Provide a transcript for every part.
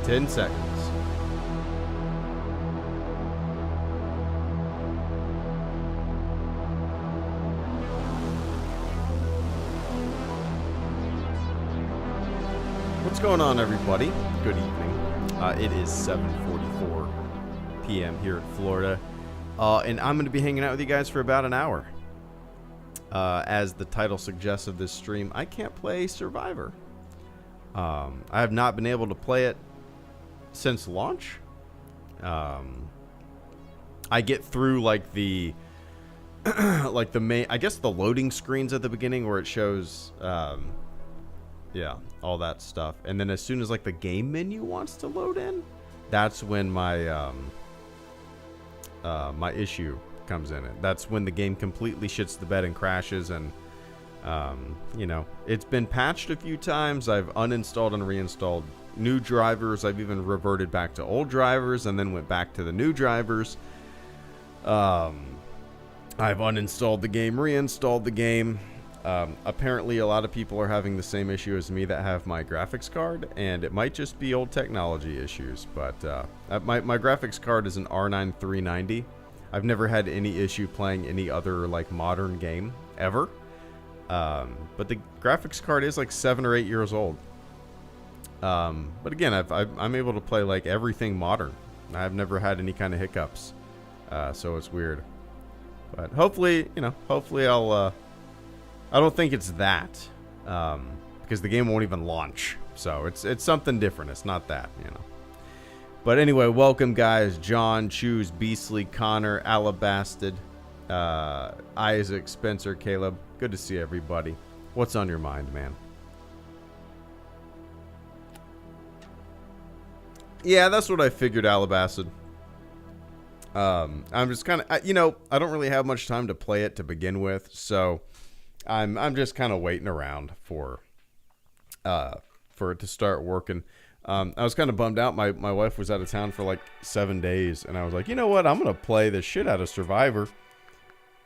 10 seconds. What's going on, everybody? Good evening. It is 7:44 p.m. here in Florida, and I'm going to be hanging out with you guys for about an hour. As the title suggests of this stream, I can't play Survivor. I have not been able to play it since launch. I get through like the like the main, I guess the loading screens at the beginning where it shows yeah, all that stuff, and then as soon as like the game menu wants to load in, that's when my my issue comes in. That's when the game completely shits the bed and crashes. And you know, it's been patched a few times. I've uninstalled and reinstalled new drivers. I've even reverted back to old drivers and then went back to the new drivers. I've uninstalled the game, reinstalled the game. Apparently a lot of people are having the same issue as me that have my graphics card, and it might just be old technology issues, but my graphics card is an R9 390. I've never had any issue playing any other like modern game ever, but the graphics card is like 7 or 8 years old. But again, I'm able to play like everything modern. I've never had any kind of hiccups, so it's weird. But hopefully, you know, hopefully I don't think it's that, because the game won't even launch. So it's something different. It's not that, you know. But anyway, welcome guys. John, Choose, Beastly, Connor, Alabasted, Isaac, Spencer, Caleb. Good to see everybody. What's on your mind, man? Yeah, that's what I figured, Alabasted. I'm just kind of, you know, I don't really have much time to play it to begin with, so I'm just kind of waiting around for it to start working. I was kind of bummed out. My wife was out of town for like 7 days, and I was like, you know what? I'm gonna play the shit out of Survivor,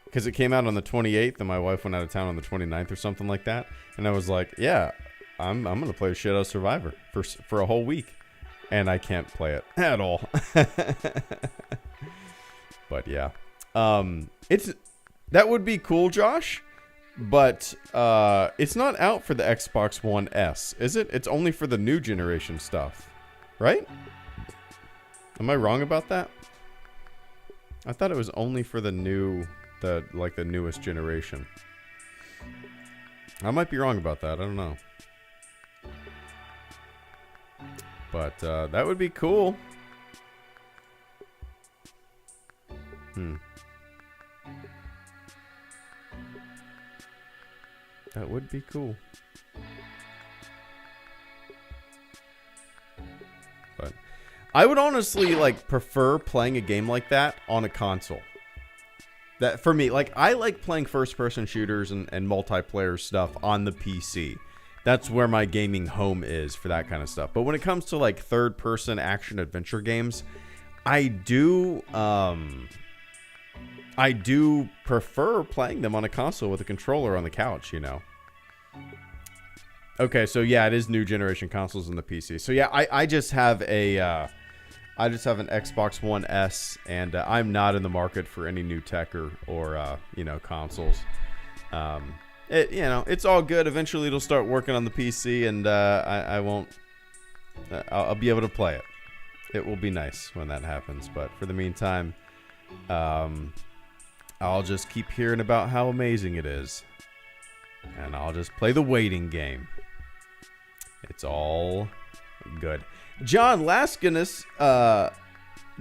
because it came out on the 28th, and my wife went out of town on the 29th or something like that. And I was like, yeah, I'm gonna play the shit out of Survivor for a whole week, and I can't play it at all. But yeah, that would be cool, Josh. But it's not out for the Xbox One S, is it? It's only for the new generation stuff, right? Am I wrong about that? I thought it was only for the newest generation. I might be wrong about that. I don't know. But that would be cool. That would be cool. But I would honestly like prefer playing a game like that on a console. That for me, like I like playing first-person shooters and multiplayer stuff on the PC. That's where my gaming home is for that kind of stuff. But when it comes to like third-person action adventure games, I do prefer playing them on a console with a controller on the couch, you know. Okay, so yeah, it is new generation consoles in the PC. So yeah, I just have an Xbox One S, and I'm not in the market for any new tech or you know, consoles. You know, it's all good. Eventually, it'll start working on the PC, and I'll be able to play it. It will be nice when that happens. But for the meantime, I'll just keep hearing about how amazing it is, and I'll just play the waiting game. It's all good. John Laskinus,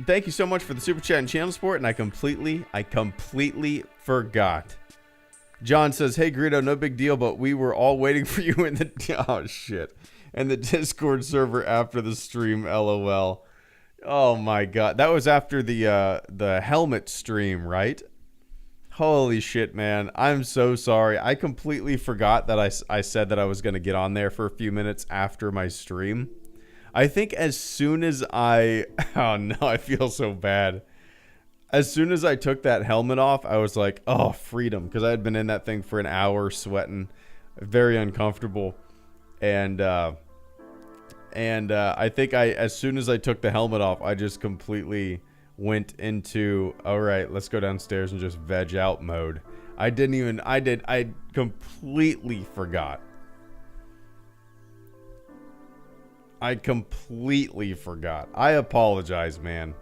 thank you so much for the super chat and channel support, and I completely forgot. John says, "Hey Greedo, no big deal, but we were all waiting for you in the oh shit, in the Discord server after the stream. LOL." Oh my god, that was after the helmet stream, right? Holy shit, man. I'm so sorry. I completely forgot that I said that I was going to get on there for a few minutes after my stream. I think as soon as oh no, I feel so bad. As soon as I took that helmet off, I was like, oh, freedom. Because I had been in that thing for an hour sweating. Very uncomfortable. And And I think as soon as I took the helmet off, I just completely went into, all right, let's go downstairs and just veg out mode. I completely forgot. I completely forgot. I apologize, man.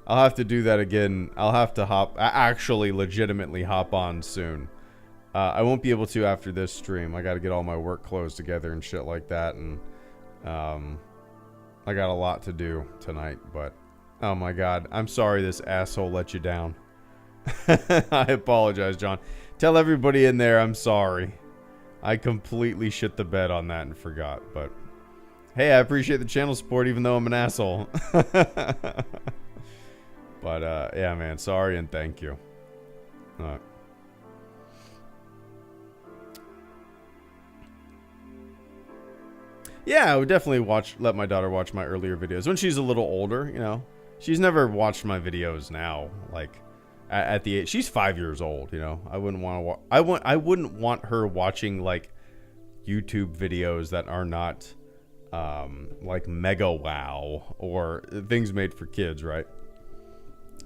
I'll have to do that again. I'll have to actually legitimately hop on soon. I won't be able to after this stream. I got to get all my work clothes together and shit like that. And I got a lot to do tonight, but oh my god, I'm sorry this asshole let you down. I apologize, John. Tell everybody in there I'm sorry. I completely shit the bed on that and forgot, but hey, I appreciate the channel support even though I'm an asshole. But yeah, man, sorry and thank you. Yeah, I would definitely let my daughter watch my earlier videos when she's a little older, you know. She's never watched my videos now, like at the age she's 5 years old, you know. I wouldn't want to I wouldn't want her watching like YouTube videos that are not like Mega Wow or things made for kids, right?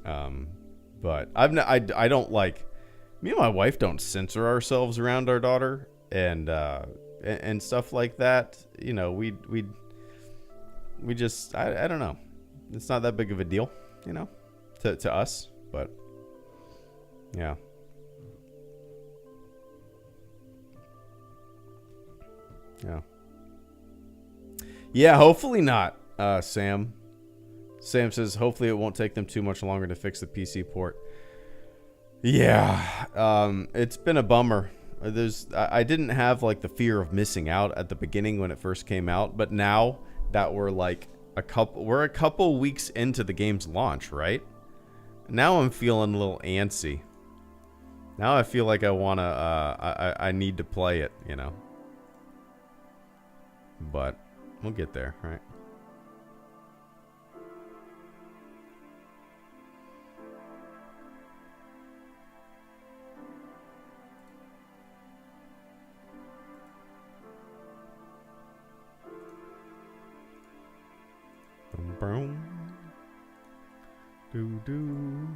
But I don't like, me and my wife don't censor ourselves around our daughter and stuff like that. You know, we just I don't know. It's not that big of a deal, you know, to us, but yeah. Yeah, hopefully not, Sam. Sam says hopefully it won't take them too much longer to fix the PC port. Yeah, it's been a bummer. I didn't have like the fear of missing out at the beginning when it first came out, but now that we're like a couple weeks into the game's launch, right? Now I'm feeling a little antsy. Now I feel like I need to play it, you know. But we'll get there, right? Boom. Do do.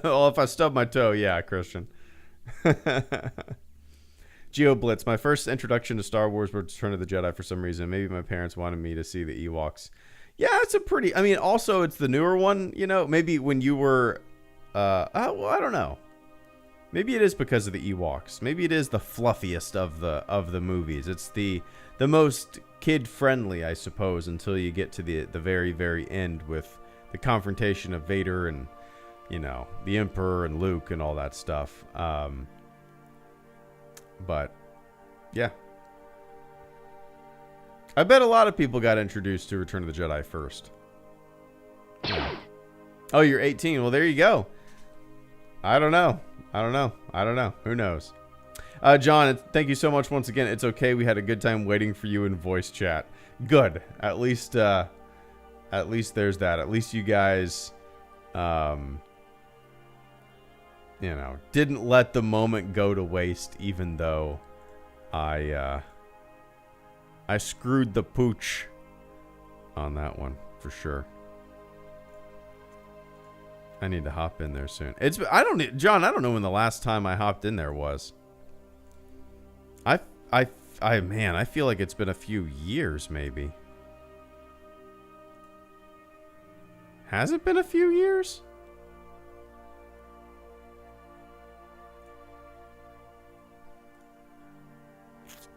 Well, if I stub my toe, yeah, Christian. Geo Blitz, my first introduction to Star Wars was Return of the Jedi for some reason. Maybe my parents wanted me to see the Ewoks. Yeah, it's a pretty, I mean, also it's the newer one, you know, maybe when you were, well, I don't know. Maybe it is because of the Ewoks. Maybe it is the fluffiest of the movies. It's the most kid-friendly, I suppose, until you get to the very, very end with the confrontation of Vader and, you know, the Emperor and Luke and all that stuff. But, yeah. I bet a lot of people got introduced to Return of the Jedi first. Oh, you're 18. Well, there you go. I don't know. Who knows? John, thank you so much once again. It's okay. We had a good time waiting for you in voice chat. Good. At least there's that. At least you guys, you know, didn't let the moment go to waste, even though I screwed the pooch on that one for sure. I need to hop in there soon. John, I don't know when the last time I hopped in there was. Man, I feel like it's been a few years maybe. Has it been a few years?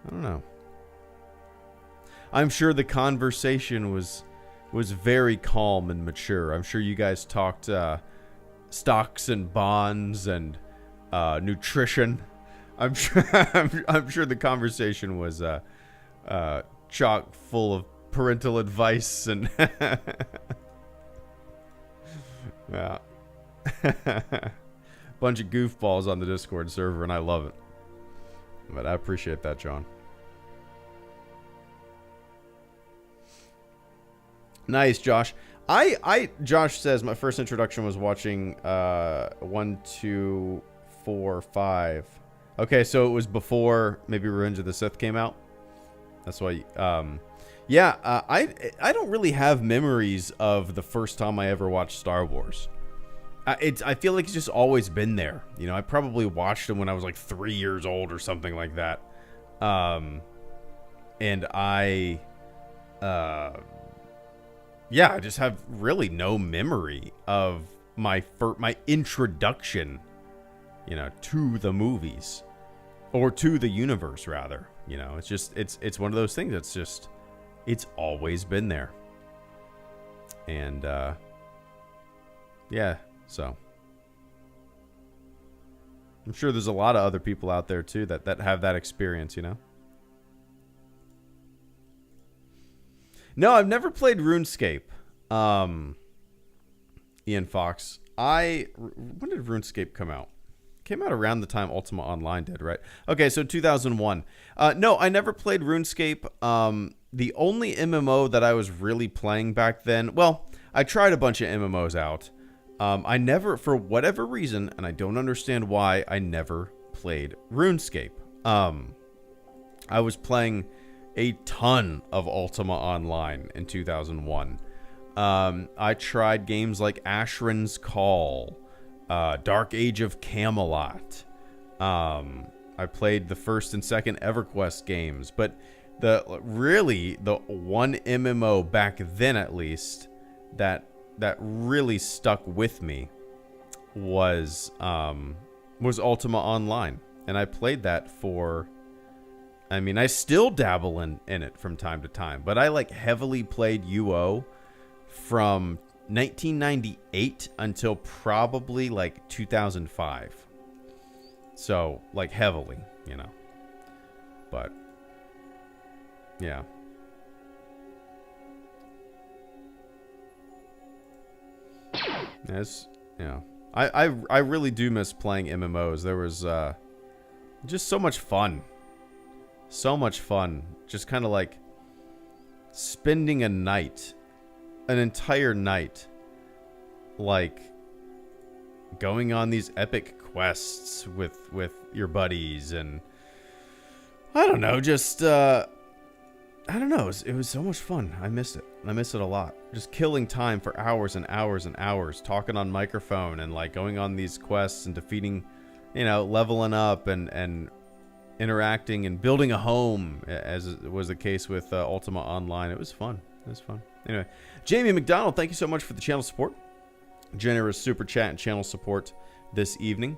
I don't know. I'm sure the conversation was very calm and mature. I'm sure you guys talked stocks and bonds and nutrition. I'm sure the conversation was chock full of parental advice and yeah. Bunch of goofballs on the Discord server, and I love it. But I appreciate that, John. Nice, Josh. Josh says my first introduction was watching 1, 2, 4, 5. Okay, so it was before maybe Revenge of the Sith came out. That's why. I don't really have memories of the first time I ever watched Star Wars. I feel like it's just always been there. You know, I probably watched them when I was like 3 years old or something like that. And I just have really no memory of my introduction, you know, to the movies or to the universe rather. You know, it's just it's one of those things that's just it's always been there. And so I'm sure there's a lot of other people out there too that have that experience, you know. No, I've never played RuneScape. Ian Fox. When did RuneScape come out? Came out around the time Ultima Online did, right? Okay, so 2001. No, I never played RuneScape. The only MMO that I was really playing back then, well, I tried a bunch of MMOs out. I never, for whatever reason, and I don't understand why, I never played RuneScape. I was playing a ton of Ultima Online in 2001. I tried games like Ashran's Call, Dark Age of Camelot. I played the first and second EverQuest games, but the one MMO back then, at least, that really stuck with me was Ultima Online, and I played that for. I mean, I still dabble in it from time to time, but I like heavily played UO from 1998 until probably like 2005. So, like, heavily, you know. But yeah. Yes, yeah. I really do miss playing MMOs. There was just so much fun. So much fun. Just kind of like spending a night, an entire night, like going on these epic quests with your buddies, and I don't know, just I don't know, it was so much fun. I miss it. I miss it a lot. Just killing time for hours and hours and hours, talking on microphone and like going on these quests and defeating, you know, leveling up and interacting and building a home, as was the case with Ultima Online. It was fun. It was fun. Anyway, Jamie McDonald, thank you so much for the channel support. Generous super chat and channel support this evening.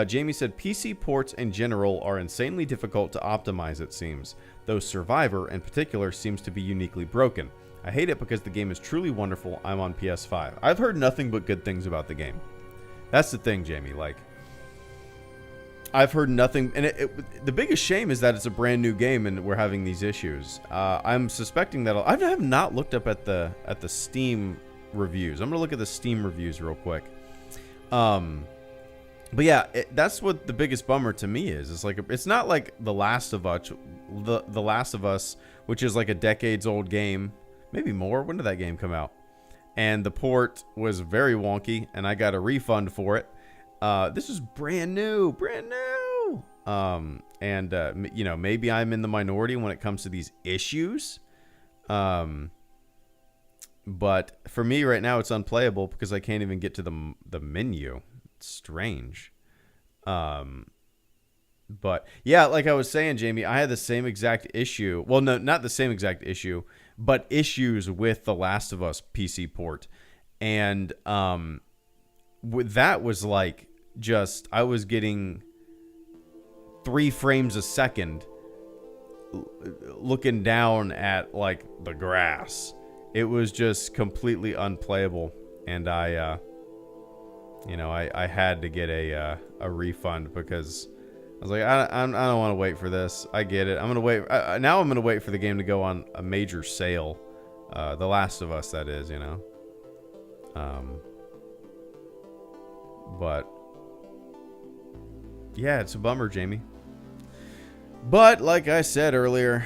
Jamie said, PC ports in general are insanely difficult to optimize, it seems, though Survivor in particular seems to be uniquely broken. I hate it because the game is truly wonderful. I'm on PS5. I've heard nothing but good things about the game. That's the thing, Jamie. Like, I've heard nothing, and the biggest shame is that it's a brand new game and we're having these issues. I'm suspecting that I have not looked up at the Steam reviews. I'm gonna look at the Steam reviews real quick. But yeah, that's what the biggest bummer to me is. It's like it's not like The Last of Us, the Last of Us, which is like a decades old game, maybe more. When did that game come out? And the port was very wonky, and I got a refund for it. This is brand new. You know, maybe I'm in the minority when it comes to these issues. But for me right now, it's unplayable because I can't even get to the menu. It's strange. But yeah, like I was saying, Jamie, I had the same exact issue. Well, no, not the same exact issue, but issues with The Last of Us PC port. And that was like, just I was getting 3 frames a second looking down at like the grass. It was just completely unplayable, and I had to get a refund because I was like, I don't want to wait for this. I get it. I'm gonna wait. Now I'm gonna wait for the game to go on a major sale. The Last of Us, that is, you know. But yeah, it's a bummer, Jamie. But like I said earlier,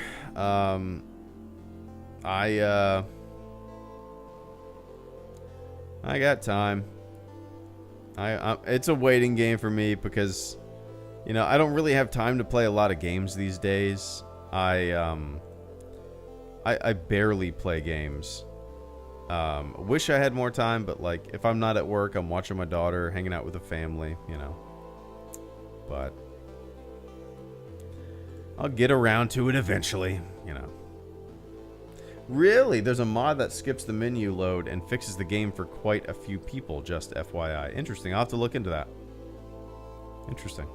I got time. It's a waiting game for me because, you know, I don't really have time to play a lot of games these days. I barely play games. Wish I had more time, but like if I'm not at work, I'm watching my daughter, hanging out with the family, you know. But I'll get around to it eventually, you know. Really? There's a mod that skips the menu load and fixes the game for quite a few people, just FYI. Interesting. I'll have to look into that. Interesting.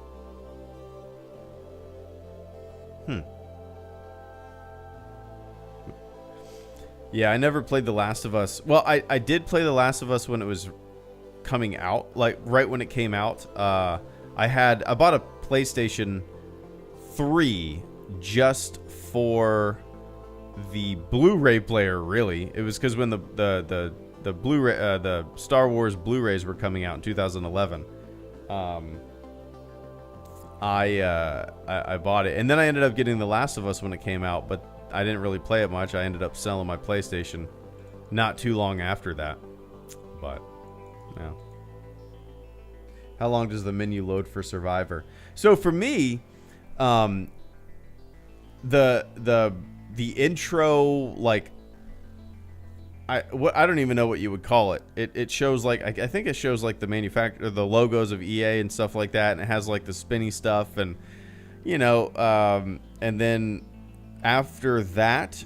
Yeah, I never played The Last of Us. Well, I did play The Last of Us when it was coming out, like right when it came out. I bought a PlayStation 3 just for the Blu-ray player, really. It was because when the Blu-ray the Star Wars Blu-rays were coming out in 2011. I bought it, and then I ended up getting The Last of Us when it came out, but I didn't really play it much. I ended up selling my PlayStation not too long after that. But yeah. How long does the menu load for Survivor? So for me, the intro, like, I don't even know what you would call it. It shows like I think it shows like the manufacturer, the logos of EA and stuff like that, and it has like the spinny stuff, and you know, and then after that,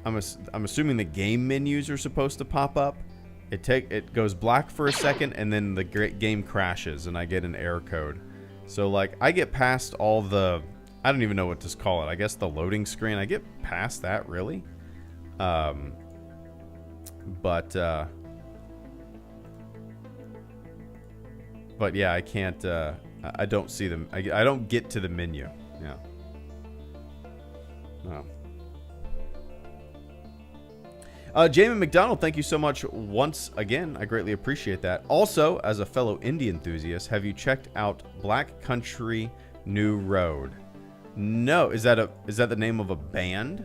I'm assuming the game menus are supposed to pop up. It goes black for a second, and then the game crashes, and I get an error code. So like I get past all the, I don't even know what to call it. I guess the loading screen. I get past that really. But yeah, I can't. I don't see them. I don't get to the menu. Yeah. No. Jamie McDonald, thank you so much once again. I greatly appreciate that. Also, as a fellow indie enthusiast, have you checked out Black Country New Road? No. Is that the name of a band?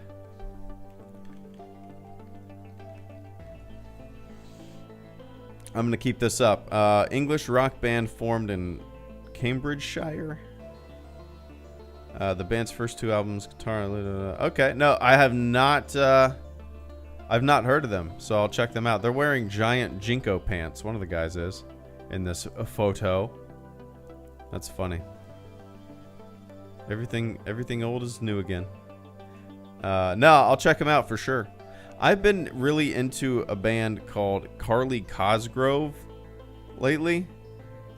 I'm going to keep this up. English rock band formed in Cambridgeshire. The band's first two albums, guitar. Okay, no, I have not. I've not heard of them, so I'll check them out. They're wearing giant Jinko pants. One of the guys is in this photo. That's funny. Everything old is new again. No, I'll check them out for sure. I've been really into a band called Carly Cosgrove lately.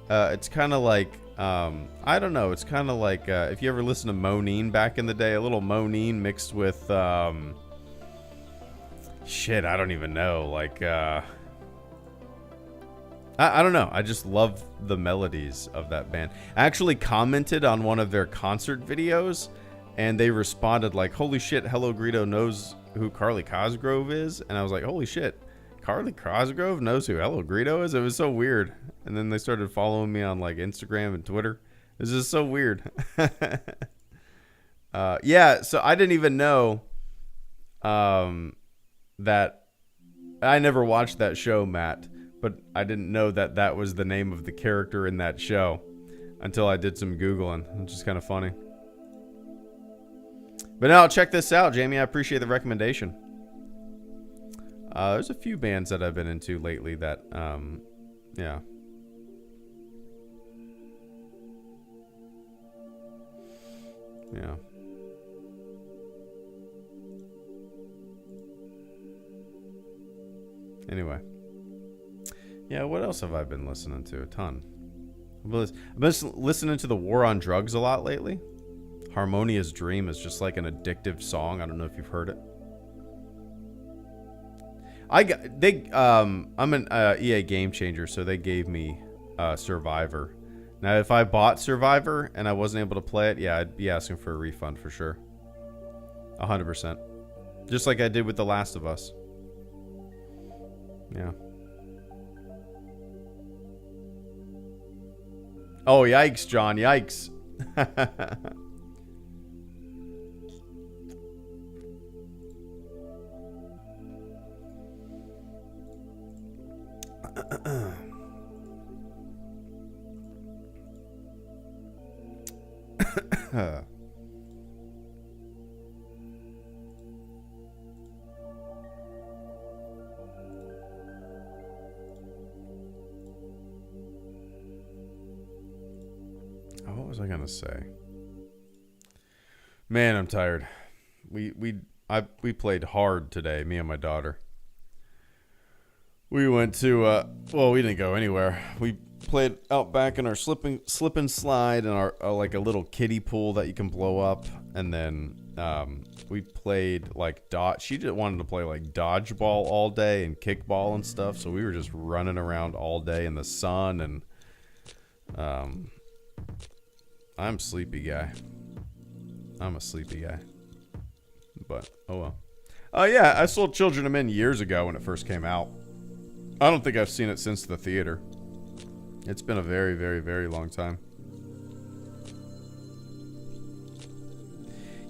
It's kind of like, I don't know. It's kind of like if you ever listen to Moneen back in the day, a little Moneen mixed with, shit, I don't even know. Like, I don't know. I just love the melodies of that band. I actually commented on one of their concert videos, and they responded like, holy shit, HelloGreedo knows who Carly Cosgrove is. And I was like, holy shit, Carly Cosgrove knows who HelloGreedo is? It was so weird. And then they started following me on like Instagram and Twitter. This is so weird. Yeah, so I didn't even know that I never watched that show, Matt, but I didn't know that that was the name of the character in that show until I did some Googling, which is kind of funny. But now check this out, Jamie. I appreciate the recommendation. There's a few bands that I've been into lately that, yeah. Yeah. Anyway. Yeah, what else have I been listening to? A ton. I've been listening to The War on Drugs a lot lately. Harmonious Dream is just like an addictive song. I don't know if you've heard it. I'm an EA Game Changer, so they gave me Survivor. Now, if I bought Survivor and I wasn't able to play it, yeah, I'd be asking for a refund for sure. 100%. Just like I did with The Last of Us. Yeah. Oh, yikes, John. Yikes. What was I gonna say? Man, I'm tired. We played hard today, me and my daughter. We went to well, we didn't go anywhere. We played out back in our slip and slide and our like a little kiddie pool that you can blow up, and then we played like she just wanted to play like dodgeball all day and kickball and stuff, so we were just running around all day in the sun, and I'm a sleepy guy. I'm a sleepy guy. But, oh well. Oh yeah, I sold Children of Men years ago when it first came out. I don't think I've seen it since the theater. It's been a very, very, very long time.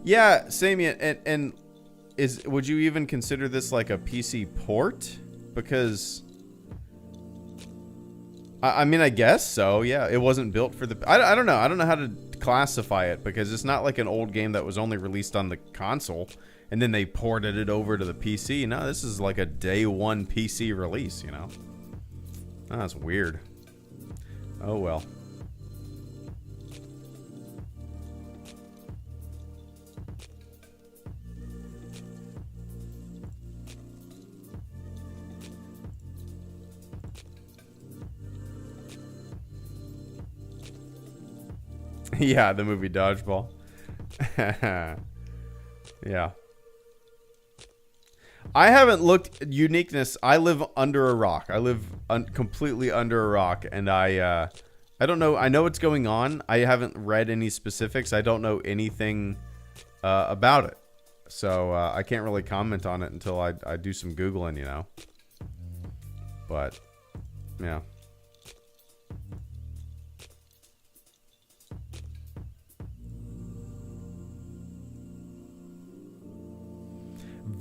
Yeah, Sammy, and would you even consider this like a PC port? Because I mean, I guess so. Yeah, it wasn't built for the. I don't know. I don't know how to classify it, because it's not like an old game that was only released on the console and then they ported it over to the PC. No, this is like a day one PC release. You know, that's weird. Oh well. Yeah, the movie Dodgeball. Yeah. I haven't looked at uniqueness. I live under a rock. I live completely under a rock, and I don't know. I know what's going on. I haven't read any specifics. I don't know anything about it, so I can't really comment on it until I do some Googling, you know. But yeah.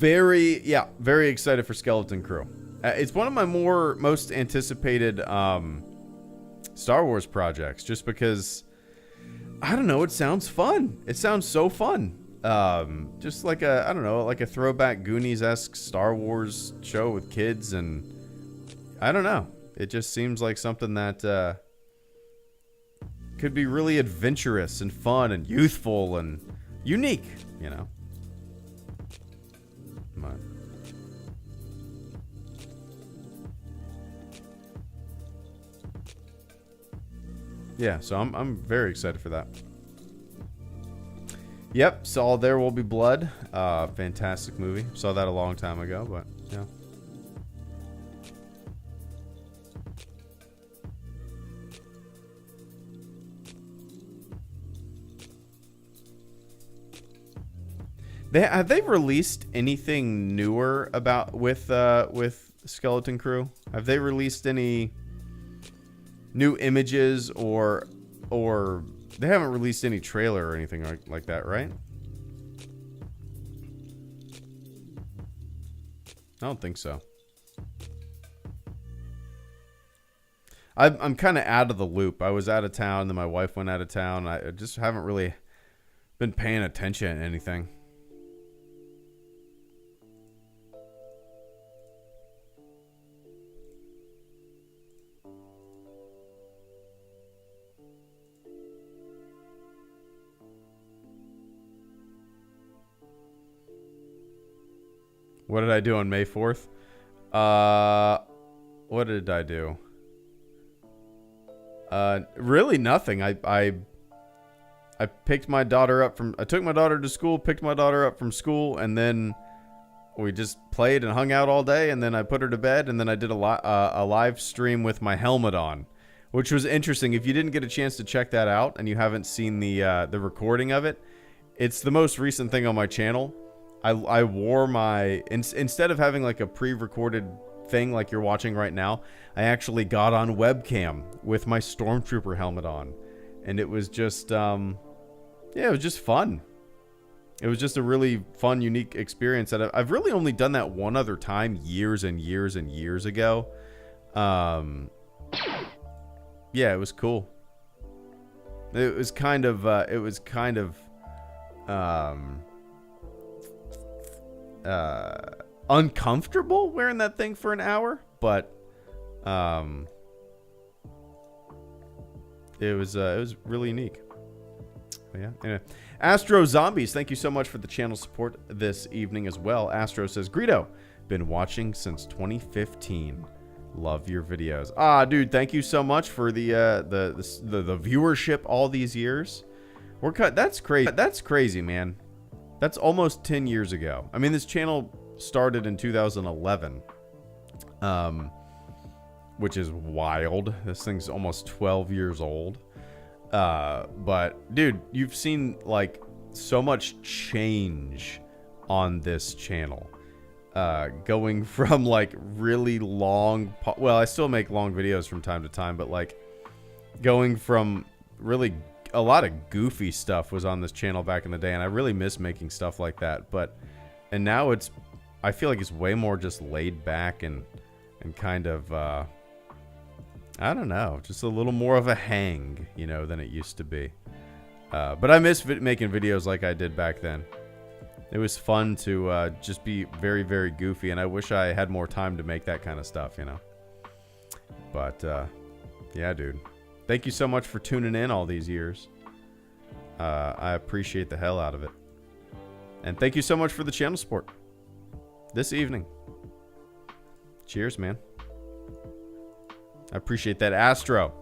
Very excited for Skeleton Crew. It's one of my most anticipated Star Wars projects, just because, I don't know, it sounds fun. It sounds so fun. Just like I don't know, like a throwback Goonies-esque Star Wars show with kids, and I don't know. It just seems like something that could be really adventurous and fun and youthful and unique, you know. Yeah, so I'm very excited for that. Yep, saw There Will Be Blood. Fantastic movie. Saw that a long time ago, but yeah. Have they released anything newer with Skeleton Crew? Have they released any new images or they haven't released any trailer or anything like that, right? I don't think so. I'm kind of out of the loop. I was out of town, then my wife went out of town. I just haven't really been paying attention to anything. What did I do on May 4th? What did I do? Really nothing. I picked my daughter up I took my daughter to school, picked my daughter up from school, and then we just played and hung out all day, and then I put her to bed, and then I did a live stream with my helmet on, which was interesting. If you didn't get a chance to check that out and you haven't seen the recording of it, it's the most recent thing on my channel. I wore my, instead of having like a pre-recorded thing like you're watching right now, I actually got on webcam with my Stormtrooper helmet on, and it was just yeah, it was just fun. It was just a really fun, unique experience that I've really only done that one other time years and years and years ago. Yeah, it was cool. It was kind of uncomfortable wearing that thing for an hour, but it was really unique. But yeah. Anyway. Astro Zombies, thank you so much for the channel support this evening as well. Astro says, Greedo, been watching since 2015. Love your videos. Ah, dude, thank you so much for the viewership all these years. That's crazy. That's crazy, man. That's almost 10 years ago. I mean, this channel started in 2011, which is wild. This thing's almost 12 years old. But dude, you've seen like so much change on this channel. Going from like really long, well, I still make long videos from time to time, but like going from really a lot of goofy stuff was on this channel back in the day, and I really miss making stuff like that. And now I feel like it's way more just laid back and kind of, I don't know, just a little more of a hang, you know, than it used to be. But I miss making videos like I did back then. It was fun to just be very, very goofy, and I wish I had more time to make that kind of stuff, you know. But, yeah, dude. Thank you so much for tuning in all these years. I appreciate the hell out of it. And thank you so much for the channel support this evening. Cheers, man. I appreciate that. Astro.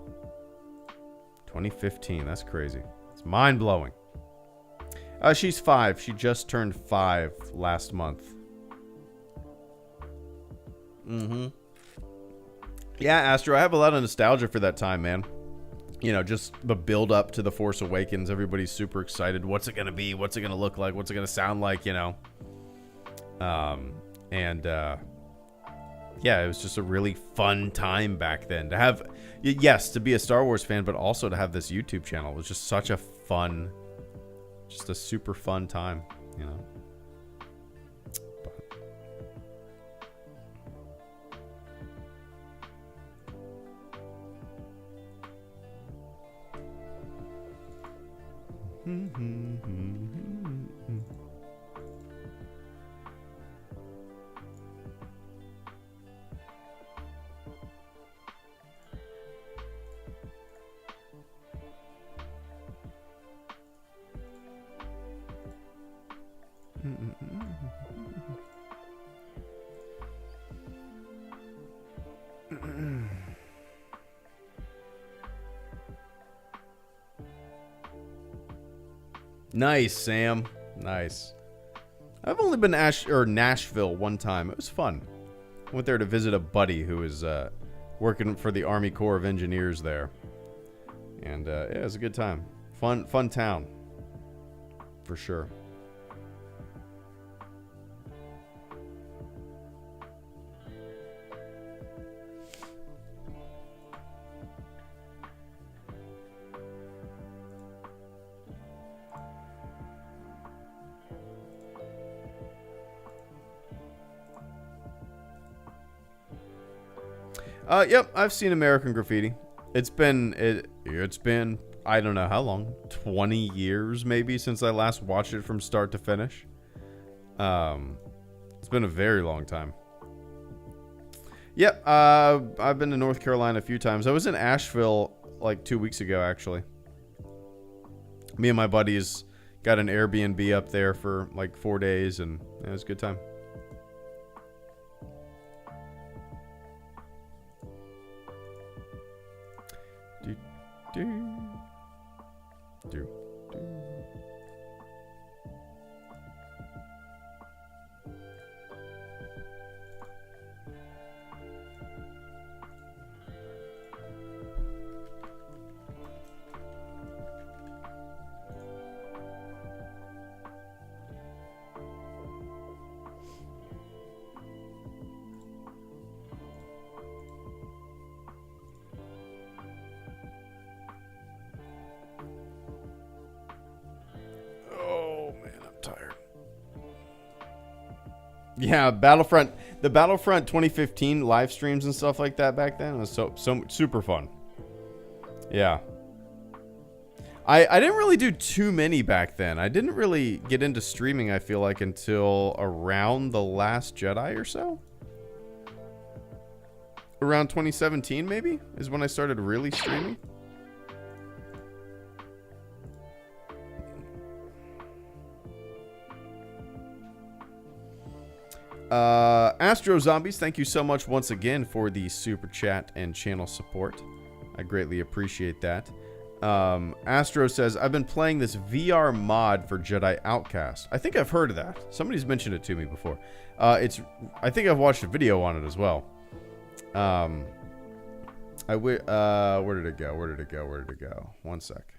2015. That's crazy. It's mind-blowing. She's 5. She just turned 5 last month. Mm-hmm. Yeah, Astro, I have a lot of nostalgia for that time, man. You know, just the build up to The Force Awakens. Everybody's super excited. What's it going to be? What's it going to look like? What's it going to sound like, you know? Yeah, it was just a really fun time back then. To have, yes, to be a Star Wars fan, but also to have this YouTube channel. It was just such a fun, just a super fun time, you know? Nice, Sam. Nice. I've only been to Nashville one time. It was fun. I went there to visit a buddy who was working for the Army Corps of Engineers there. And yeah, it was a good time. Fun town. For sure. Yep, I've seen American Graffiti. It's been I don't know how long, 20 years maybe since I last watched it from start to finish. It's been a very long time. Yep, I've been to North Carolina a few times. I was in Asheville like 2 weeks ago, actually. Me and my buddies got an Airbnb up there for like 4 days, and it was a good time. Do. Yeah, Battlefront. The Battlefront 2015 live streams and stuff like that back then was so super fun. Yeah. I didn't really do too many back then. I didn't really get into streaming, I feel like, until around The Last Jedi or so. Around 2017, maybe, is when I started really streaming. Astro Zombies, thank you so much once again for the super chat and channel support. I greatly appreciate that. Astro says, I've been playing this VR mod for Jedi Outcast. I think I've heard of that. Somebody's mentioned it to me before. I think I've watched a video on it as well. Where did it go? One sec.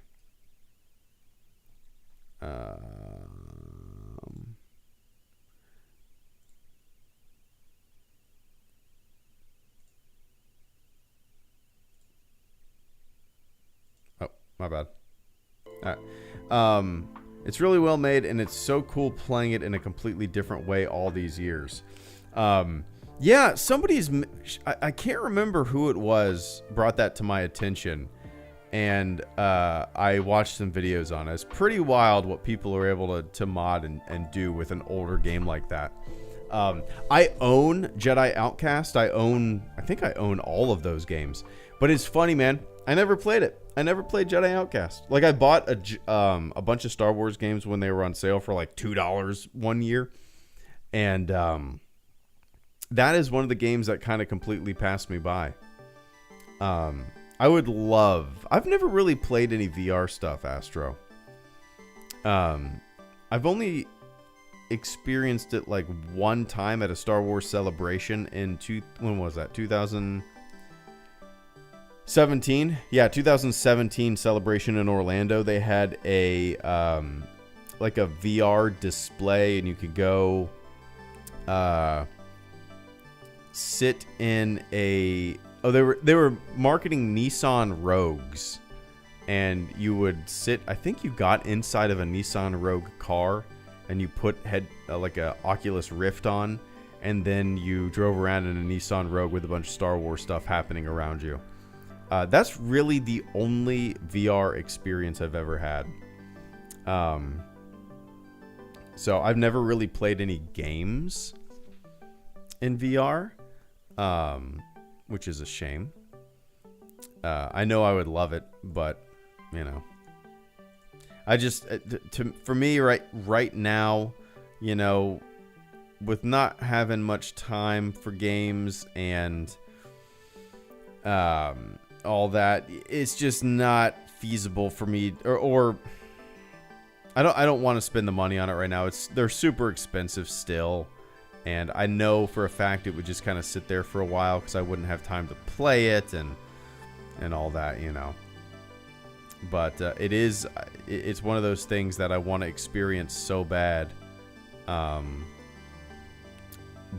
Oh, my bad. All right. It's really well made, and it's so cool playing it in a completely different way all these years. Yeah, I can't remember who it was brought that to my attention, and I watched some videos on it. It's pretty wild what people are able to mod and do with an older game like that. I own Jedi Outcast. I think I own all of those games. But it's funny, man. I never played it. I never played Jedi Outcast. Like, I bought a bunch of Star Wars games when they were on sale for like $2 one year. And that is one of the games that kind of completely passed me by. I've never really played any VR stuff, Astro. I've only experienced it like one time at a Star Wars celebration when was that? 2017? Yeah, 2017 celebration in Orlando. They had a like a VR display, and you could go sit in they were marketing Nissan Rogues, and you would sit, I think you got inside of a Nissan Rogue car, and you put like a Oculus Rift on, and then you drove around in a Nissan Rogue with a bunch of Star Wars stuff happening around you. That's really the only VR experience I've ever had. So I've never really played any games in VR, which is a shame. I know I would love it, but you know, I just for me right now, you know, with not having much time for games and all that, it's just not feasible for me, or I don't want to spend the money on it right now. They're super expensive still, and I know for a fact it would just kind of sit there for a while because I wouldn't have time to play it and all that, you know. But it's one of those things that I want to experience so bad.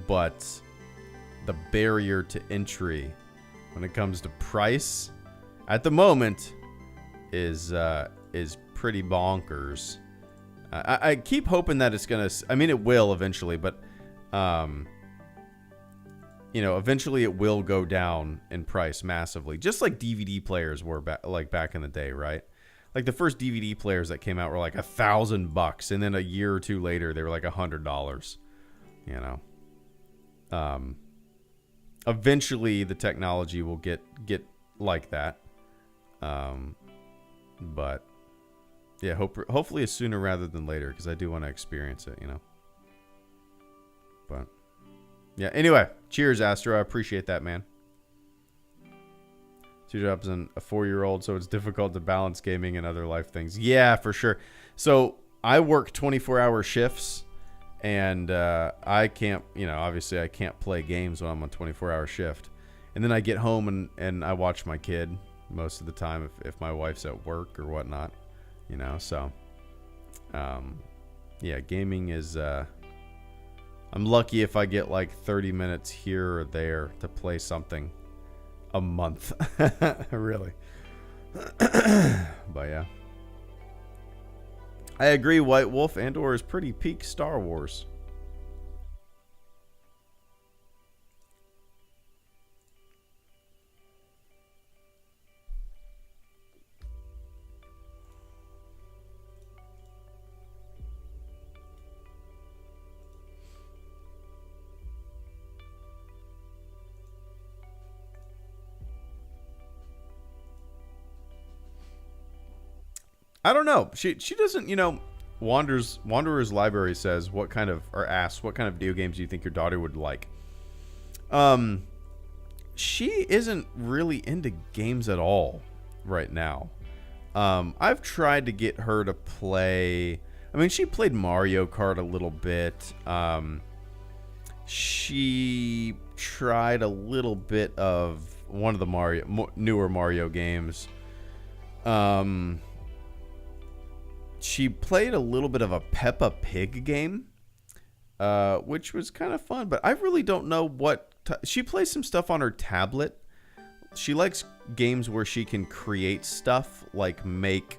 But the barrier to entry when it comes to price at the moment is pretty bonkers. I keep hoping that it's gonna, I mean, it will eventually, but you know, eventually it will go down in price massively, just like DVD players were back in the day, right? Like the first DVD players that came out were like $1,000, and then a year or two later they were like $100. You know, eventually the technology will get like that. But yeah, hopefully it's sooner rather than later, because I do want to experience it, you know. But yeah, anyway, cheers, Astro. I appreciate that, man. 2 jobs and a 4-year-old, so it's difficult to balance gaming and other life things. Yeah, for sure. So I work 24-hour shifts, and I can't, you know, obviously I can't play games when I'm on a 24-hour shift. And then I get home and I watch my kid most of the time if my wife's at work or whatnot, you know. So yeah, gaming is I'm lucky if I get like 30 minutes here or there to play something a month. Really. But yeah, I agree. White Wolf Andor is pretty peak Star Wars. I don't know. She doesn't, Wanderer's Library says asks what kind of video games do you think your daughter would like. She isn't really into games at all right now. I've tried to get her to play. I mean, she played Mario Kart a little bit. She tried a little bit of one of the newer Mario games. She played a little bit of a Peppa Pig game, which was kind of fun. But I really don't know what... She plays some stuff on her tablet. She likes games where she can create stuff, like make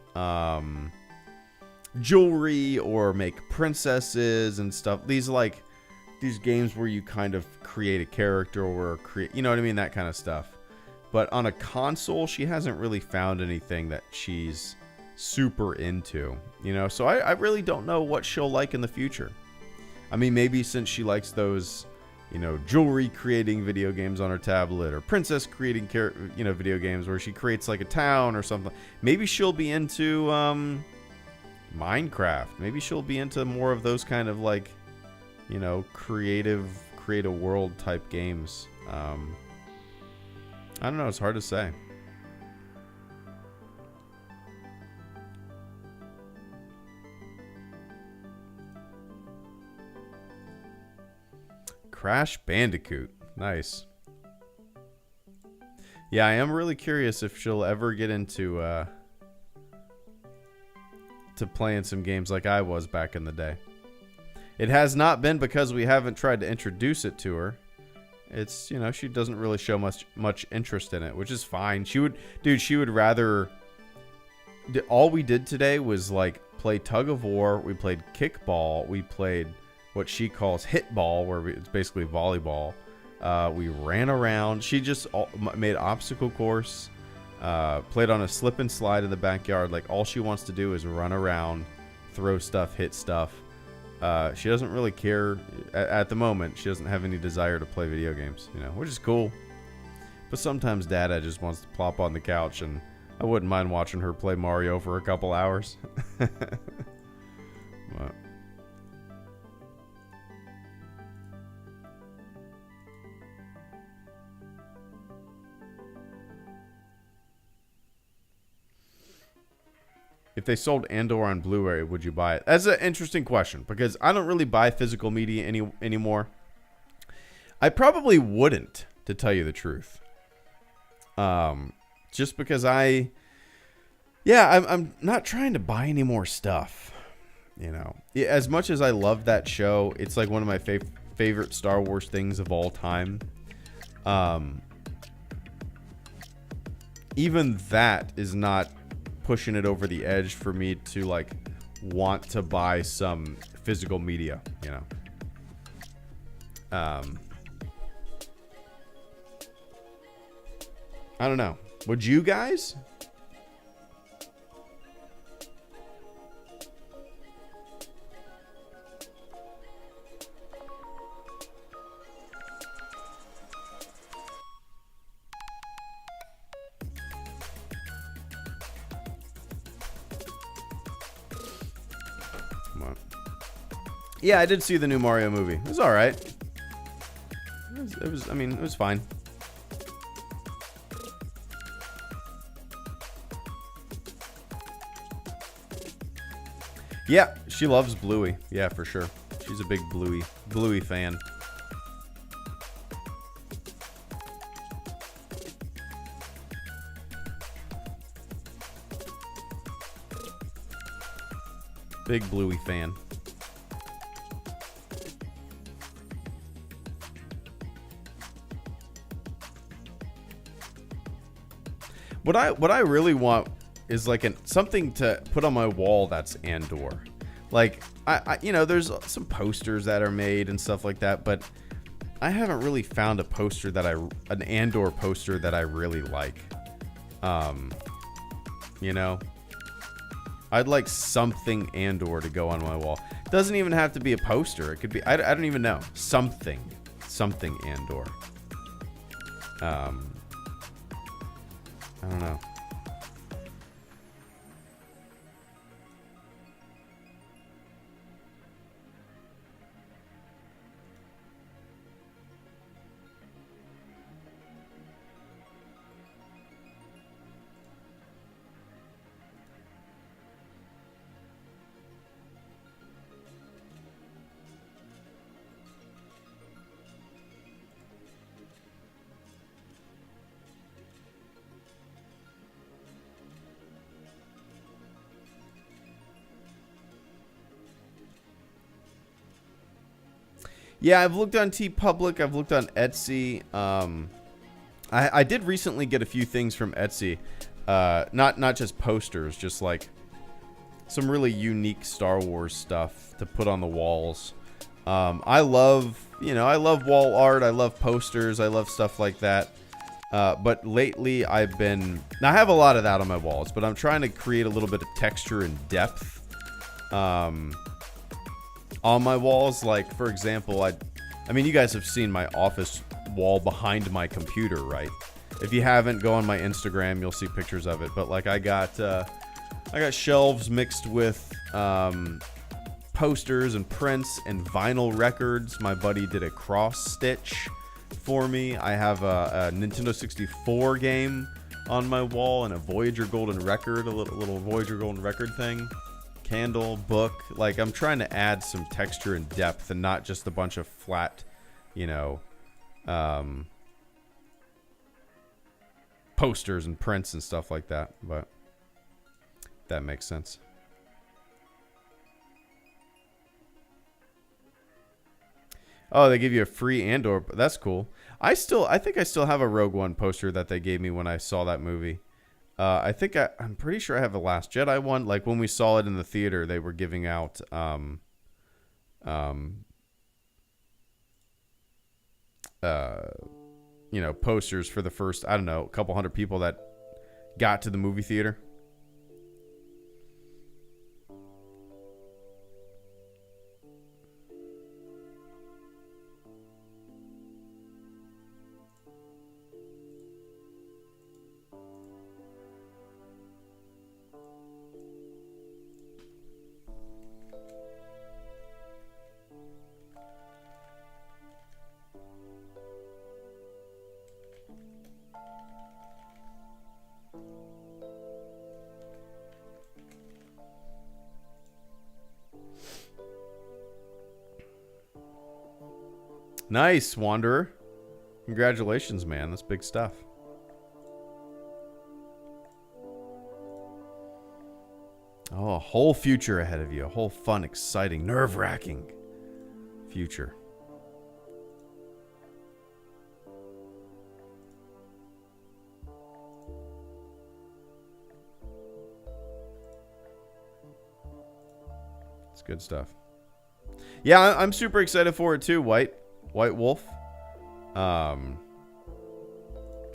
jewelry or make princesses and stuff. These games where you kind of create a character or create... You know what I mean? That kind of stuff. But on a console, she hasn't really found anything that she's super into, so I really don't know what she'll like in the future. I mean, maybe since she likes those, jewelry creating video games on her tablet, or princess creating video games where she creates like a town or something, maybe she'll be into Minecraft. Maybe she'll be into more of those kind of create a world type games. I don't know, it's hard to say. Crash Bandicoot. Nice. Yeah, I am really curious if she'll ever get into to playing some games like I was back in the day. It has not been because we haven't tried to introduce it to her. It's, she doesn't really show much interest in it, which is fine. She would rather... All we did today was play tug of war. We played kickball. We played what she calls hit ball, where it's basically volleyball. We ran around. She just made obstacle course, played on a slip and slide in the backyard. All she wants to do is run around, throw stuff, hit stuff. She doesn't really care at the moment. She doesn't have any desire to play video games, which is cool. But sometimes Dada just wants to plop on the couch, and I wouldn't mind watching her play Mario for a couple hours. But, if they sold Andor on Blu-ray, would you buy it? That's an interesting question, because I don't really buy physical media anymore. I probably wouldn't, to tell you the truth. Just because I'm not trying to buy any more stuff. As much as I love that show, it's like one of my favorite Star Wars things of all time. Even that is not pushing it over the edge for me to want to buy some physical media, I don't know. Would you guys? Yeah, I did see the new Mario movie. It was all right. It was fine. Yeah, she loves Bluey. Yeah, for sure. She's a big Bluey fan. Big Bluey fan. What I really want is something to put on my wall that's Andor. There's some posters that are made and stuff like that, but I haven't really found an Andor poster that I really like. I'd like something Andor to go on my wall. It doesn't even have to be a poster. It could be, I don't even know. Something Andor. I don't know. Yeah, I've looked on TeePublic. I've looked on Etsy. I did recently get a few things from Etsy. Not just posters, just like some really unique Star Wars stuff to put on the walls. I love wall art. I love posters. I love stuff like that. But lately I have a lot of that on my walls, but I'm trying to create a little bit of texture and depth on my walls. Like, for example, I mean, you guys have seen my office wall behind my computer, right? If you haven't, go on my Instagram, you'll see pictures of it. But like, I got shelves mixed with posters and prints and vinyl records. My buddy did a cross stitch for me. I have a Nintendo 64 game on my wall and a Voyager Golden Record, a little Voyager Golden Record thing. Candle, book. Like, I'm trying to add some texture and depth and not just a bunch of flat, posters and prints and stuff like that. But that makes sense. Oh, they give you a free Andor. That's cool. I think I still have a Rogue One poster that they gave me when I saw that movie. I'm pretty sure I have a Last Jedi one. Like, when we saw it in the theater, they were giving out posters for the first, I don't know, a couple hundred people that got to the movie theater. Nice, Wanderer. Congratulations, man. That's big stuff. Oh, a whole future ahead of you. A whole fun, exciting, nerve-wracking future. It's good stuff. Yeah, I'm super excited for it too, White Wolf. I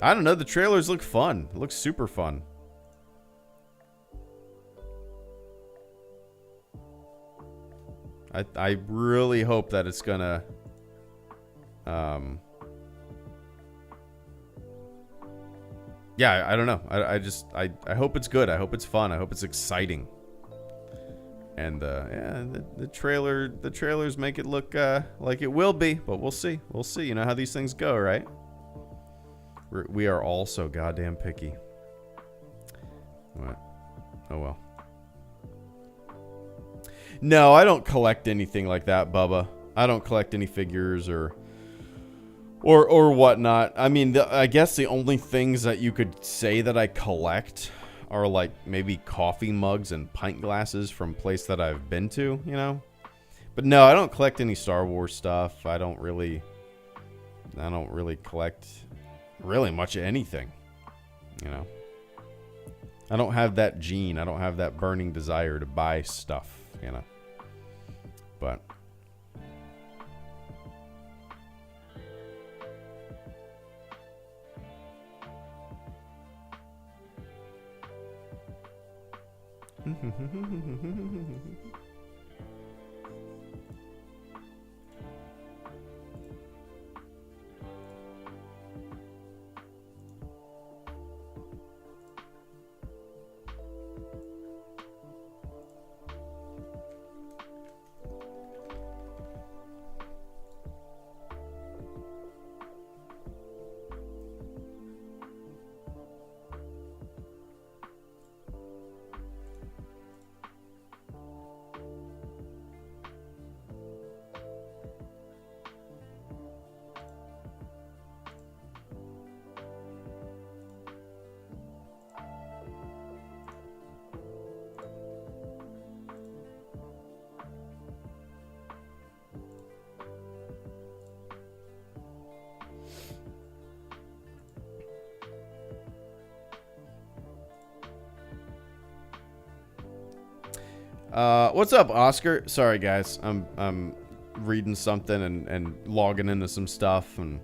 don't know. The trailers look fun. It looks super fun. I really hope that it's gonna yeah, I don't know. I hope it's good. I hope it's fun. I hope it's exciting. And the trailers make it look like it will be, but we'll see. We'll see. You know how these things go, right? We are all so goddamn picky. What? Oh well. No, I don't collect anything like that, Bubba. I don't collect any figures or whatnot. I mean, I guess the only things that you could say that I collect are like maybe coffee mugs and pint glasses from place that I've been to, you know? But no, I don't collect any Star Wars stuff. I don't really collect really much of anything, you know? I don't have that gene. I don't have that burning desire to buy stuff, you know? But What's up, Oscar? Sorry, guys. I'm reading something and logging into some stuff, and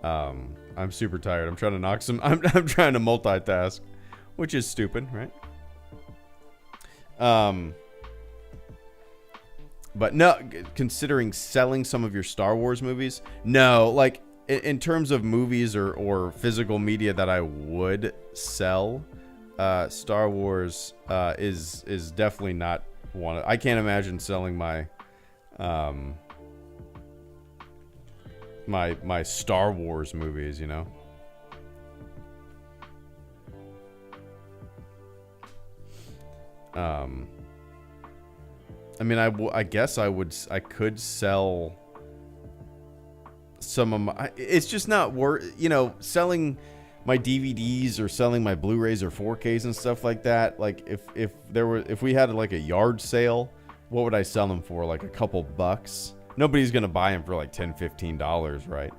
I'm super tired. I'm trying to knock some. I'm trying to multitask, which is stupid, right? But no, considering selling some of your Star Wars movies, no. Like in terms of movies or physical media that I would sell, Star Wars is definitely not one. I can't imagine selling my my Star Wars movies, you know. I mean, I guess I could sell some of my. It's just not worth, you know, selling my DVDs or selling my Blu-rays or 4Ks and stuff like that. Like if we had like a yard sale, what would I sell them for? Like a couple bucks. Nobody's gonna buy them for like $10-15, right?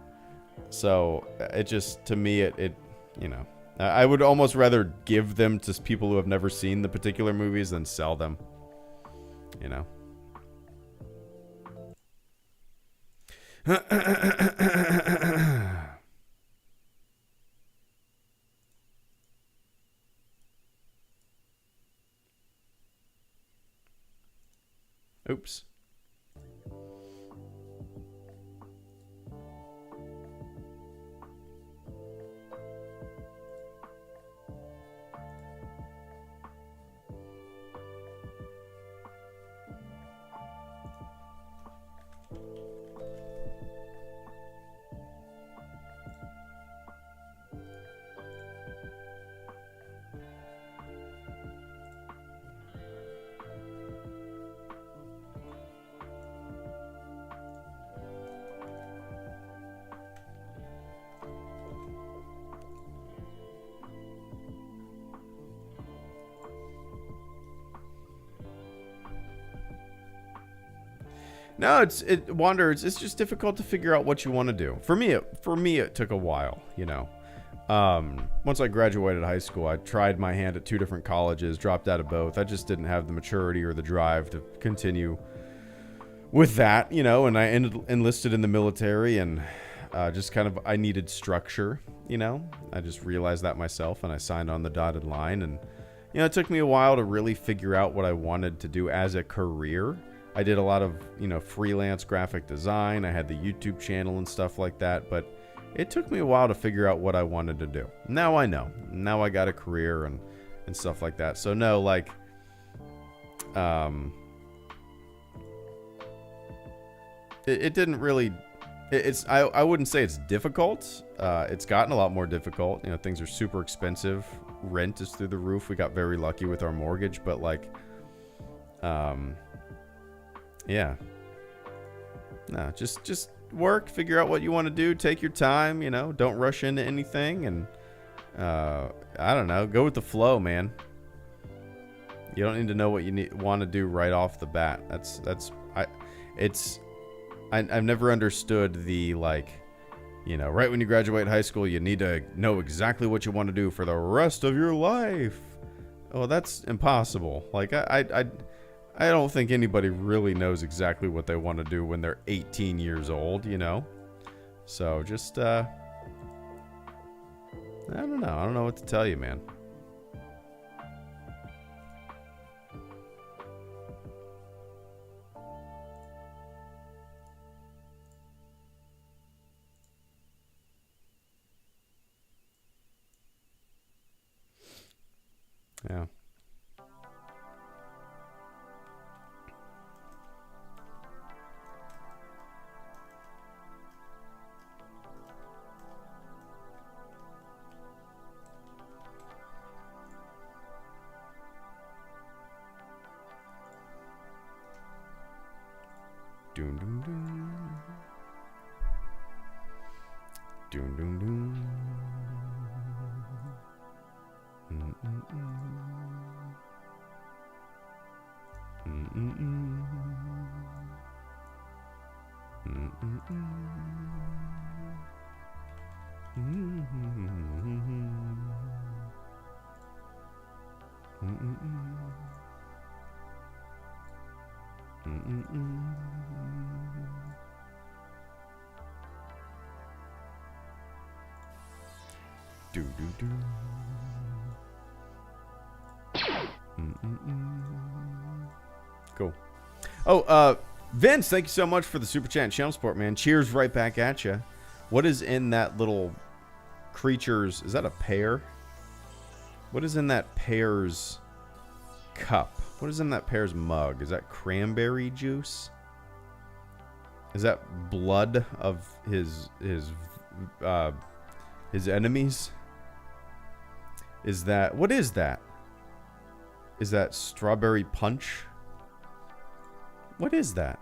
So it just, to me, it you know, I would almost rather give them to people who have never seen the particular movies than sell them. You know. Oops. No, Wander. It's just difficult to figure out what you want to do. For me, it took a while. You know, once I graduated high school, I tried my hand at 2 different colleges, dropped out of both. I just didn't have the maturity or the drive to continue with that. You know, and I enlisted in the military, and just kind of I needed structure. You know, I just realized that myself, and I signed on the dotted line. And you know, it took me a while to really figure out what I wanted to do as a career. I did a lot of, you know, freelance graphic design. I had the YouTube channel and stuff like that, but it took me a while to figure out what I wanted to do. Now I know. Now I got a career and stuff like that. So no, like, it didn't really, I wouldn't say it's difficult. It's gotten a lot more difficult. You know, things are super expensive. Rent is through the roof. We got very lucky with our mortgage, but like, yeah. No, just work, figure out what you want to do, take your time, you know, don't rush into anything, and I don't know, go with the flow, man. You don't need to know what you want to do right off the bat. I've never understood the, like, you know, right when you graduate high school, you need to know exactly what you want to do for the rest of your life. Oh, that's impossible. Like, I don't think anybody really knows exactly what they want to do when they're 18 years old, you know? So just, I don't know. I don't know what to tell you, man. Yeah. Doom doom doom. Doom doom doom. Mm-mm-mm. Do do do. Mm-mm-mm. Cool. Oh, Vince, thank you so much for the super chat and channel support, man. Cheers right back at you. What is in that little creature's... Is that a pear? What is in that pear's cup? What is in that pear's mug? Is that cranberry juice? Is that blood of his enemies? Is that... What is that? Is that strawberry punch? What is that?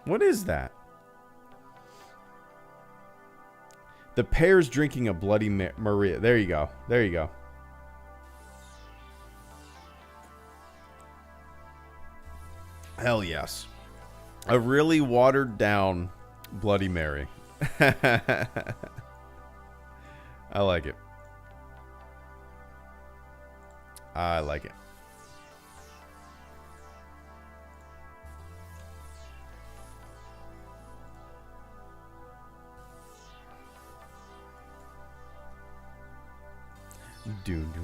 What is that? The pear's drinking a Bloody Maria. There you go. There you go. Hell yes. A really watered down Bloody Mary. I like it. I like it. Do, do, do.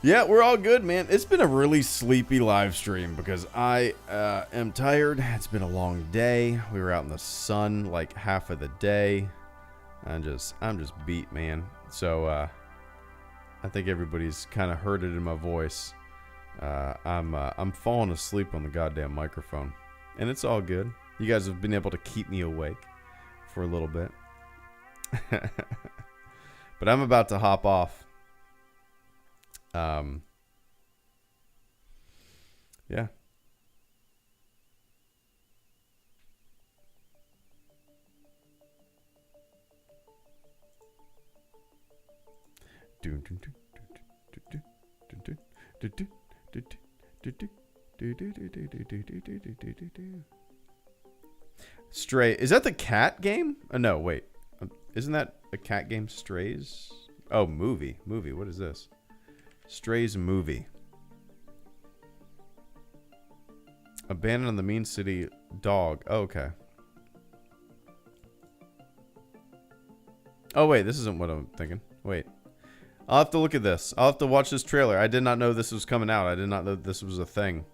Yeah, we're all good, man. It's been a really sleepy live stream because I am tired. It's been a long day. We were out in the sun like half of the day. I'm just beat, man. So I think everybody's kind of heard it in my voice. I'm falling asleep on the goddamn microphone, and it's all good. You guys have been able to keep me awake for a little bit. But I'm about to hop off. Yeah. Stray. Is that the cat game? Oh, no, wait. Isn't that a cat game? Strays? Oh, movie. Movie. What is this? Strays movie. Abandoned in the Mean City dog. Oh, okay. Oh, wait. This isn't what I'm thinking. Wait. I'll have to look at this. I'll have to watch this trailer. I did not know this was coming out. I did not know this was a thing.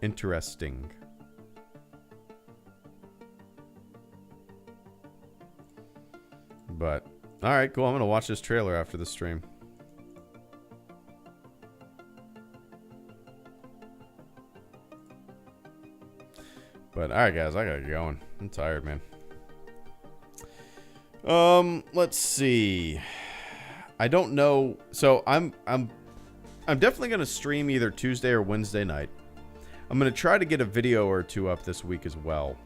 Interesting. But, alright, cool. I'm going to watch this trailer after the stream. But, alright, guys. I gotta get going. I'm tired, man. Let's see. I don't know. So, I'm definitely going to stream either Tuesday or Wednesday night. I'm going to try to get a video or two up this week as well.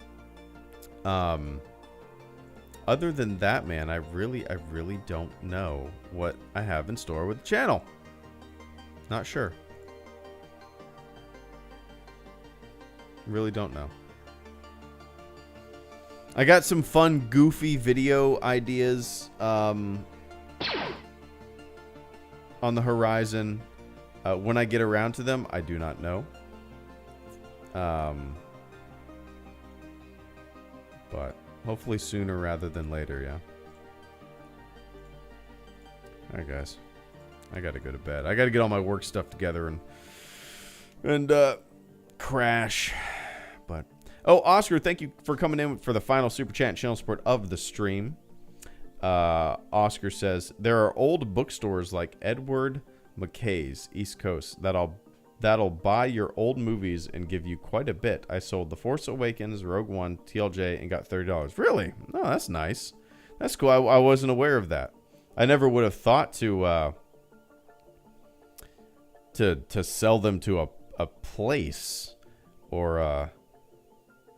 Other than that, man, I really don't know what I have in store with the channel. Not sure. Really don't know. I got some fun, goofy video ideas on the horizon. When I get around to them, I do not know. But hopefully sooner rather than later, yeah. Alright, guys. I gotta go to bed. I gotta get all my work stuff together and crash. But oh, Oscar, thank you for coming in for the final super chat and channel support of the stream. Oscar says there are old bookstores like Edward McKay's East Coast that'll buy your old movies and give you quite a bit. I sold The Force Awakens, Rogue One, TLJ, and got $30. Really? Oh, that's nice. That's cool. I wasn't aware of that. I never would have thought to sell them to a place or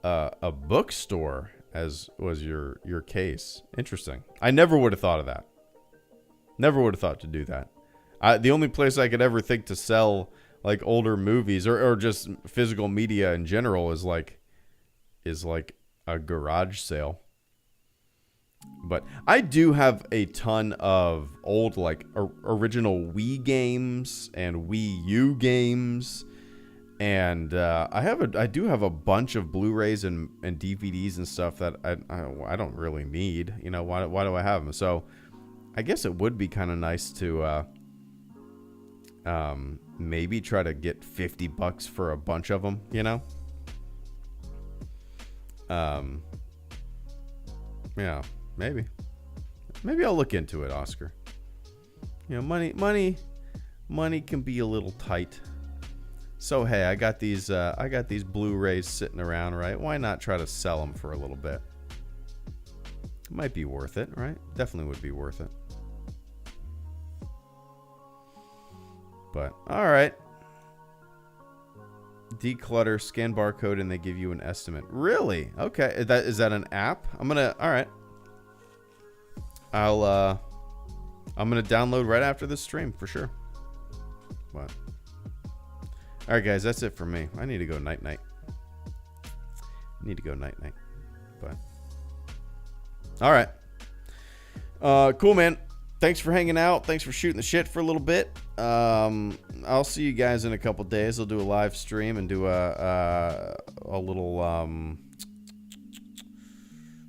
a bookstore, as was your case. Interesting. I never would have thought of that. Never would have thought to do that. The only place I could ever think to sell like older movies or just physical media in general is like a garage sale. But I do have a ton of old like original Wii games and Wii U games, and I do have a bunch of Blu-rays and DVDs and stuff that I don't really need. You know, why do I have them? So I guess it would be kind of nice to maybe try to get $50 for a bunch of them. You know. Yeah. Maybe I'll look into it, Oscar. You know, money can be a little tight. So hey, I got these Blu-rays sitting around, right? Why not try to sell them for a little bit? Might be worth it, right? Definitely would be worth it. But all right. Declutter, scan barcode, and they give you an estimate. Really? Okay. Is that an app? All right. I'm gonna download right after this stream for sure. What? All right, guys, that's it for me. I need to go night. But all right. Cool, man. Thanks for hanging out. Thanks for shooting the shit for a little bit. I'll see you guys in a couple days. I'll do a live stream and do a little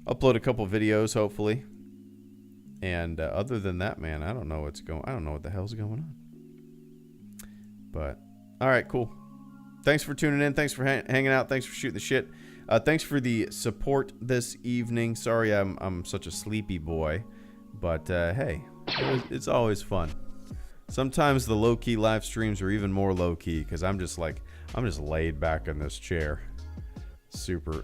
upload a couple videos, hopefully. And other than that, man, I don't know what the hell's going on. But all right, cool. Thanks for tuning in. Thanks for hanging out. Thanks for shooting the shit. Thanks for the support this evening. Sorry, I'm such a sleepy boy, but hey, it's always fun. Sometimes the low-key live streams are even more low-key because I'm just laid back in this chair. Super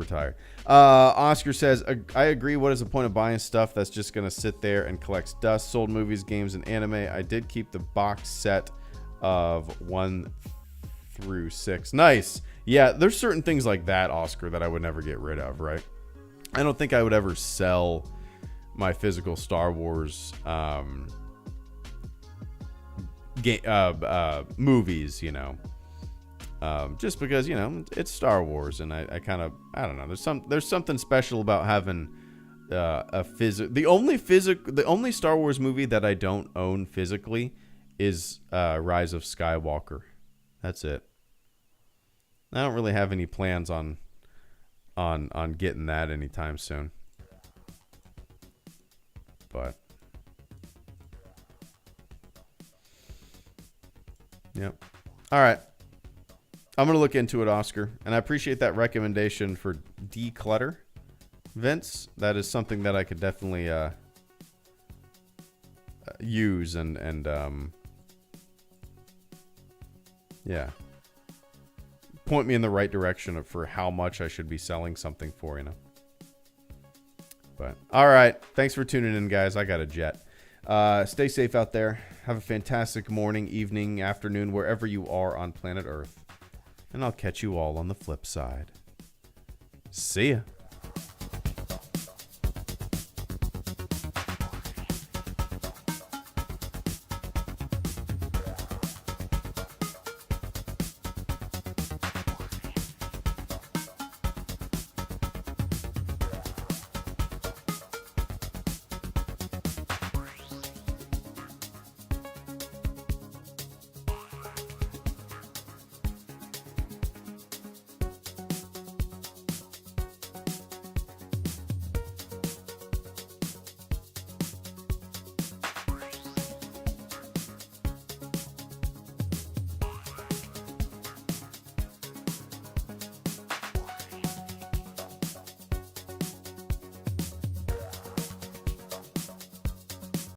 tired. Oscar says, I agree. What is the point of buying stuff that's just going to sit there and collects dust? Sold movies, games, and anime. I did keep the box set of 1 through 6. Nice. Yeah, there's certain things like that, Oscar, that I would never get rid of, right? I don't think I would ever sell my physical Star Wars movies, you know. Just because, you know, it's Star Wars, and I don't know. There's something special about having the only Star Wars movie that I don't own physically is Rise of Skywalker. That's it. I don't really have any plans on getting that anytime soon. But yep. All right. I'm going to look into it, Oscar. And I appreciate that recommendation for declutter, Vince. That is something that I could definitely use and yeah. Point me in the right direction for how much I should be selling something for, you know. But all right. Thanks for tuning in, guys. I got a jet. Stay safe out there. Have a fantastic morning, evening, afternoon, wherever you are on planet Earth. And I'll catch you all on the flip side. See ya.